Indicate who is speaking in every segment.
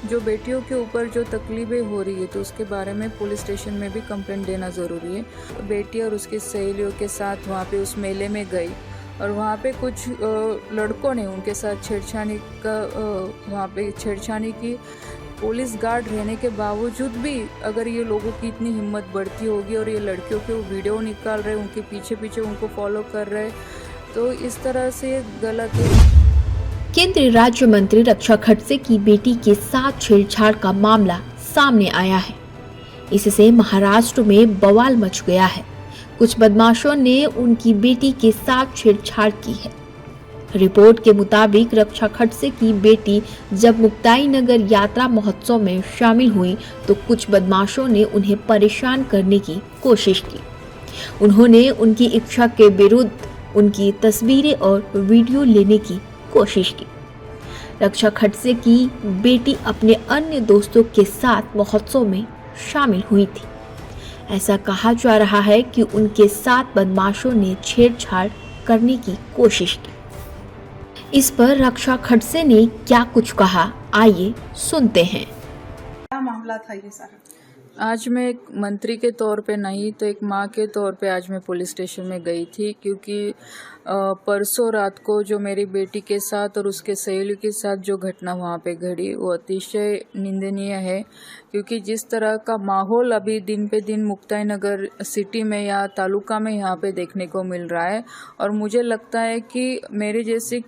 Speaker 1: जो बेटियों के ऊपर जो तकलीफें हो रही है तो उसके बारे में पुलिस स्टेशन में भी कंप्लेंट देना ज़रूरी है। बेटी और उसकी सहेलियों के साथ वहाँ पे उस मेले में गई और वहाँ पे कुछ लड़कों ने उनके साथ छेड़छाड़ी की। पुलिस गार्ड रहने के बावजूद भी अगर ये लोगों की इतनी हिम्मत बढ़ती होगी और ये लड़कियों के वीडियो निकाल रहे, उनके पीछे पीछे उनको फॉलो कर रहे, तो इस तरह से ये गलत है।
Speaker 2: केंद्रीय राज्य मंत्री रक्षा खडसे की बेटी के साथ छेड़छाड़ का मामला सामने आया है। इससे महाराष्ट्र में बवाल मच गया है। कुछ बदमाशों ने उनकी बेटी के साथ छेड़छाड़ की है। रिपोर्ट के मुताबिक रक्षा खडसे की बेटी जब मुक्ताई नगर यात्रा महोत्सव में शामिल हुई तो कुछ बदमाशों ने उन्हें परेशान करने की कोशिश की। उन्होंने उनकी इच्छा के विरुद्ध उनकी तस्वीरें और वीडियो लेने की कोशिश की। रक्षा खडसे की बेटी अपने अन्य दोस्तों के साथ महोत्सव में शामिल हुई थी। ऐसा कहा जा रहा है कि उनके साथ बदमाशों ने छेड़छाड़ करने की कोशिश की। इस पर रक्षा खडसे ने क्या कुछ कहा, आइए सुनते हैं।
Speaker 3: क्या मामला था ये सारा?
Speaker 1: आज मैं एक मंत्री के तौर पे नहीं तो एक माँ के तौर पे आज मैं पुलिस स्टेशन में गई थी, क्योंकि परसों रात को जो मेरी बेटी के साथ और उसके सहेली के साथ जो घटना वहाँ पे घड़ी वो अतिशय निंदनीय है। क्योंकि जिस तरह का माहौल अभी दिन पे दिन मुक्ताई नगर सिटी में या तालुका में यहाँ पे देखने को मिल रहा है, और मुझे लगता है कि मेरे जैसी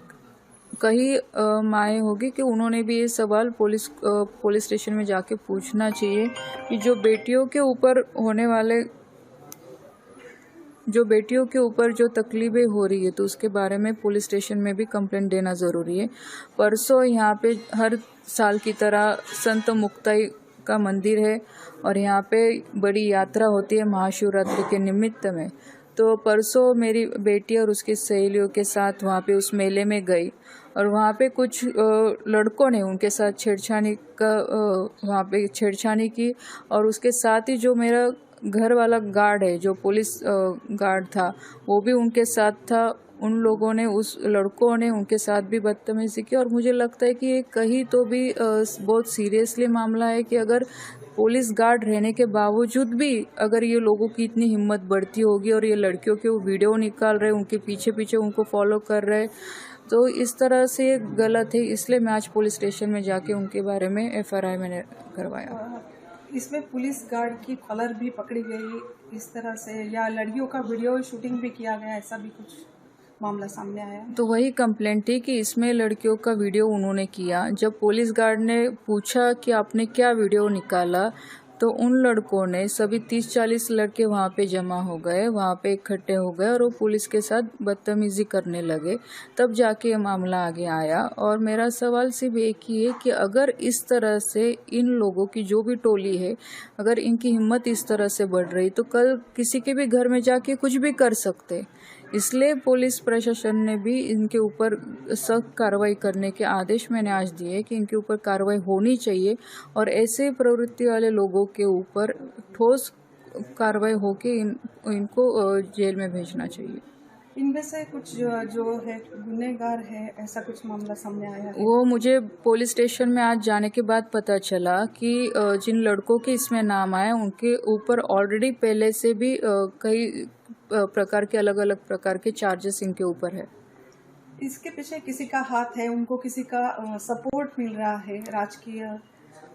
Speaker 1: कई माएँ होगी कि उन्होंने भी ये सवाल पुलिस स्टेशन में जाके पूछना चाहिए कि जो बेटियों के ऊपर जो तकलीफें हो रही है तो उसके बारे में पुलिस स्टेशन में भी कंप्लेंट देना ज़रूरी है। परसों यहाँ पे हर साल की तरह संत मुक्ताई का मंदिर है और यहाँ पे बड़ी यात्रा होती है महाशिवरात्रि के निमित्त में। तो परसों मेरी बेटी और उसकी सहेलियों के साथ वहाँ पे उस मेले में गई और वहाँ पे कुछ लड़कों ने उनके साथ छेड़छाड़ी की, और उसके साथ ही जो मेरा घर वाला गार्ड है, जो पुलिस गार्ड था, वो भी उनके साथ था। उन लोगों ने, उस लड़कों ने उनके साथ भी बदतमीजी की। और मुझे लगता है कि ये कहीं तो भी बहुत सीरियसली मामला है कि अगर पुलिस गार्ड रहने के बावजूद भी अगर ये लोगों की इतनी हिम्मत बढ़ती होगी और ये लड़कियों के वीडियो निकाल रहे, उनके पीछे पीछे उनको फॉलो कर रहे, तो इस तरह से ये गलत है। इसलिए मैं आज पुलिस स्टेशन में जाके उनके बारे में FRI मैंने करवाया।
Speaker 3: इसमें पुलिस गार्ड की कॉलर भी पकड़ी गई इस तरह से, या लड़कियों का वीडियो शूटिंग भी किया गया, ऐसा भी कुछ मामला सामने आया?
Speaker 1: तो वही कंप्लेंट थी कि इसमें लड़कियों का वीडियो उन्होंने किया। जब पुलिस गार्ड ने पूछा कि आपने क्या वीडियो निकाला, तो उन लड़कों ने, सभी 30-40 लड़के वहाँ पे जमा हो गए, वहाँ पे इकट्ठे हो गए और वो पुलिस के साथ बदतमीजी करने लगे। तब जाके ये मामला आगे आया। और मेरा सवाल सिर्फ एक ही है कि अगर इस तरह से इन लोगों की जो भी टोली है, अगर इनकी हिम्मत इस तरह से बढ़ रही तो कल किसी के भी घर में जाके कुछ भी कर सकते। इसलिए पुलिस प्रशासन ने भी इनके ऊपर सख्त कार्रवाई करने के आदेश मैंने आज दिए कि इनके ऊपर कार्रवाई होनी चाहिए और ऐसे प्रवृत्ति वाले लोगों के ऊपर ठोस कार्रवाई होके इनको जेल में भेजना चाहिए।
Speaker 3: इनमें से कुछ जो है गुनहगार है, ऐसा कुछ मामला सामने आया है?
Speaker 1: वो मुझे पुलिस स्टेशन में आज जाने के बाद पता चला कि जिन लड़कों के इसमें नाम आए उनके ऊपर ऑलरेडी पहले से भी कई प्रकार के अलग अलग प्रकार के चार्जेस इनके ऊपर है।
Speaker 3: इसके पीछे किसी का हाथ है? उनको किसी का सपोर्ट मिल रहा है राजकीय?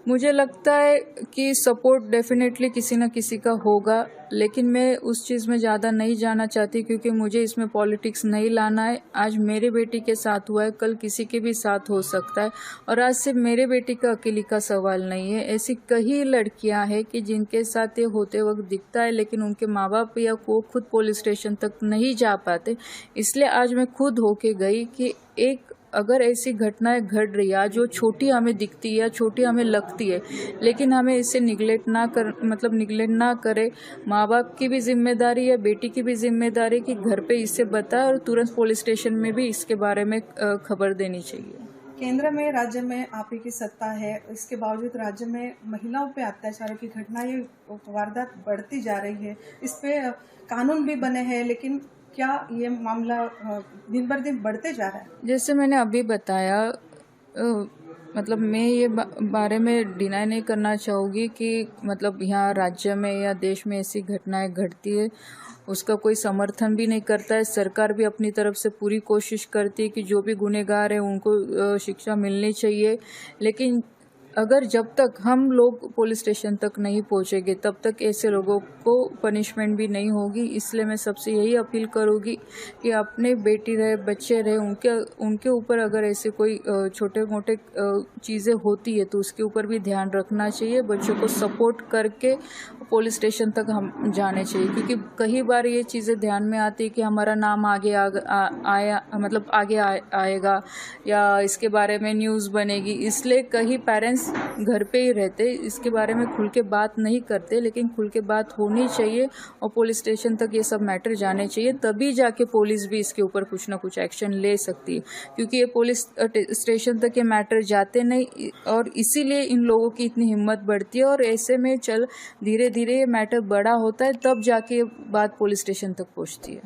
Speaker 1: मुझे लगता है कि सपोर्ट डेफिनेटली किसी न किसी का होगा, लेकिन मैं उस चीज़ में ज़्यादा नहीं जाना चाहती क्योंकि मुझे इसमें पॉलिटिक्स नहीं लाना है। आज मेरे बेटी के साथ हुआ है, कल किसी के भी साथ हो सकता है, और आज सिर्फ मेरे बेटी का अकेली का सवाल नहीं है। ऐसी कई लड़कियां हैं कि जिनके साथ ये होते वक्त दिखता है, लेकिन उनके माँ बाप या वो खुद पुलिस स्टेशन तक नहीं जा पाते। इसलिए आज मैं खुद होके गई कि एक अगर ऐसी घटनाएं घट रही है जो छोटी हमें दिखती है या छोटी हमें लगती है, लेकिन हमें इसे निगलेक्ट ना करे। माँ बाप की भी जिम्मेदारी है, बेटी की भी जिम्मेदारी कि घर पे इसे बताए और तुरंत पुलिस स्टेशन में भी इसके बारे में खबर देनी चाहिए।
Speaker 3: केंद्र में, राज्य में आप ही की सत्ता है, इसके बावजूद राज्य में महिलाओं पे अत्याचारों की घटनाएं, वारदात बढ़ती जा रही है। इस पे कानून भी बने हैं, लेकिन क्या ये मामला दिन बर दिन बढ़ते जा रहा है?
Speaker 1: जैसे मैंने अभी बताया, मतलब मैं ये बारे में डिनाई नहीं करना चाहूँगी कि मतलब यहाँ राज्य में या देश में ऐसी घटनाएं घटती है, उसका कोई समर्थन भी नहीं करता है। सरकार भी अपनी तरफ से पूरी कोशिश करती है कि जो भी गुनहगार है उनको शिक्षा मिलनी चाहिए, लेकिन अगर जब तक हम लोग पुलिस स्टेशन तक नहीं पहुंचेंगे तब तक ऐसे लोगों को पनिशमेंट भी नहीं होगी। इसलिए मैं सबसे यही अपील करूँगी कि अपने बेटी रहे बच्चे रहे उनके ऊपर अगर ऐसे कोई छोटे मोटे चीज़ें होती है तो उसके ऊपर भी ध्यान रखना चाहिए। बच्चों को सपोर्ट करके पुलिस स्टेशन तक हम जाने चाहिए, क्योंकि कई बार ये चीज़ें ध्यान में आती है कि हमारा नाम आगे आएगा या इसके बारे में न्यूज़ बनेगी, इसलिए कई पेरेंट्स घर पे ही रहते, इसके बारे में खुल के बात नहीं करते। लेकिन खुल के बात होनी चाहिए और पुलिस स्टेशन तक ये सब मैटर जाने चाहिए, तभी जाके पुलिस भी इसके ऊपर कुछ ना कुछ एक्शन ले सकती है, क्योंकि ये पुलिस स्टेशन तक ये मैटर जाते नहीं और इसीलिए इन लोगों की इतनी हिम्मत बढ़ती है और ऐसे में धीरे धीरे ये मैटर बड़ा होता है, तब जाके ये बात पुलिस स्टेशन तक पहुंचती है।